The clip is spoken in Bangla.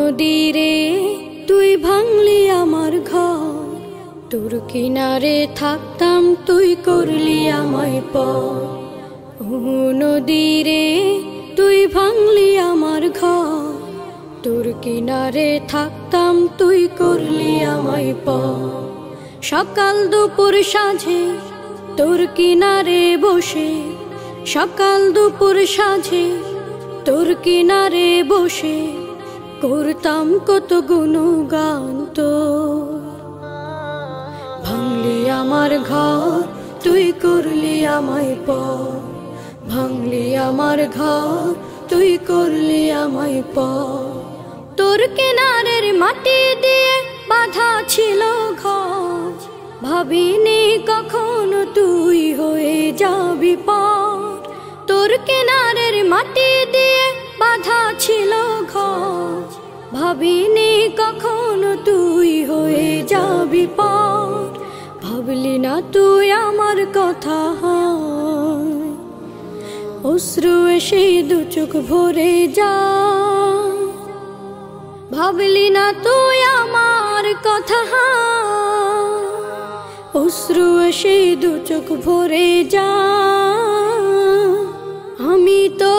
নদীরে তুই ভাঙলি আমার ঘর, তোর কিনারে থাকতাম তুই করলি আমায় পর। ও নদীরে তুই ভাঙলি আমার ঘর, তোর কিনারে থাকতাম তুই করলি আমায় পর। সকাল দুপুর সাঁঝে তোর কিনারে বসে, সকাল দুপুর সাঁঝে তোর কিনারে বসে করতাম কত গুণগান তোর। ভাঙলি আমার ঘর তুই করলি আমায় পর, ভাঙলি আমার ঘর তুই করলি আমায় পর। তোর কিনারের মাটি দিয়ে বাঁধা ছিল ঘর, ভাবিনি কখনো তুই হয়ে যাবি পার। তোর কিনারের মাটি দিয়ে বাঁধা ছিল ঘর, ভাবিনি কখনো তুই হয়ে যাবি পার। ভাবলি না তুই আমার কথা, অশ্রু এসে দু চোখ ভরে যা। ভাবলি না তুই আমার কথা, অশ্রু এসে দু চোখ ভরে যা। আমি তো